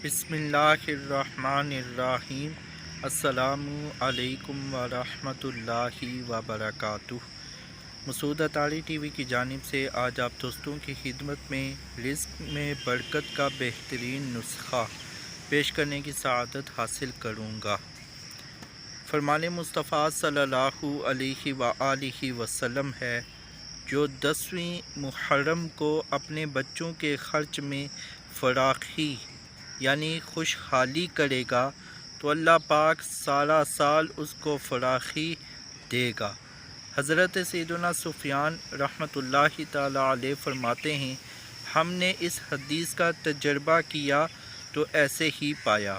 بسم اللہ الرحمن الرحیم۔ السلام علیکم ورحمۃ اللہ وبرکاتہ۔ مسعود اطاری ٹی وی کی جانب سے آج آپ دوستوں کی خدمت میں رزق میں برکت کا بہترین نسخہ پیش کرنے کی سعادت حاصل کروں گا۔ فرمان مصطفیٰ صلی اللہ علیہ وآلہ وسلم ہے، جو 10ویں محرم کو اپنے بچوں کے خرچ میں فراخی یعنی خوشحالی کرے گا تو اللہ پاک سارا سال اس کو فراخی دے گا۔ حضرت سیدنا سفیان رحمۃ اللہ تعالی علیہ فرماتے ہیں، ہم نے اس حدیث کا تجربہ کیا تو ایسے ہی پایا۔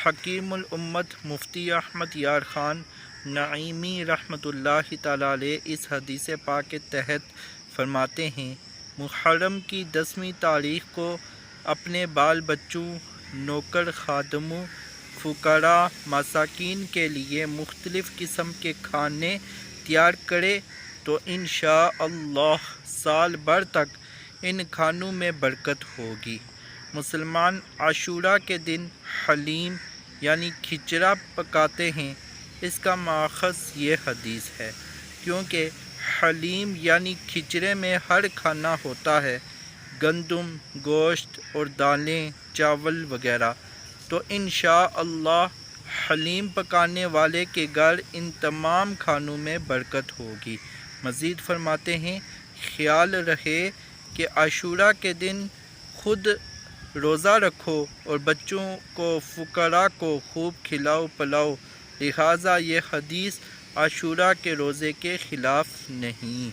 حکیم الامت مفتی احمد یار خان نعیمی رحمۃ اللہ تعالی علیہ اس حدیث پاک کے تحت فرماتے ہیں، محرم کی 10ویں تاریخ کو اپنے بال بچوں، نوکر خادموں، فقراء، مساکین کے لیے مختلف قسم کے کھانے تیار کرے تو انشاءاللہ سال بھر تک ان کھانوں میں برکت ہوگی۔ مسلمان عاشوراء کے دن حلیم یعنی کھچڑا پکاتے ہیں۔ اس کا ماخذ یہ حدیث ہے، کیونکہ حلیم یعنی کھچڑے میں ہر کھانا ہوتا ہے، گندم، گوشت اور دالیں، چاول وغیرہ، تو انشاءاللہ حلیم پکانے والے کے گھر ان تمام کھانوں میں برکت ہوگی۔ مزید فرماتے ہیں، خیال رہے کہ عاشوراء کے دن خود روزہ رکھو اور بچوں کو، فقراء کو خوب کھلاؤ پلاؤ، لہٰذا یہ حدیث عاشوراء کے روزے کے خلاف نہیں۔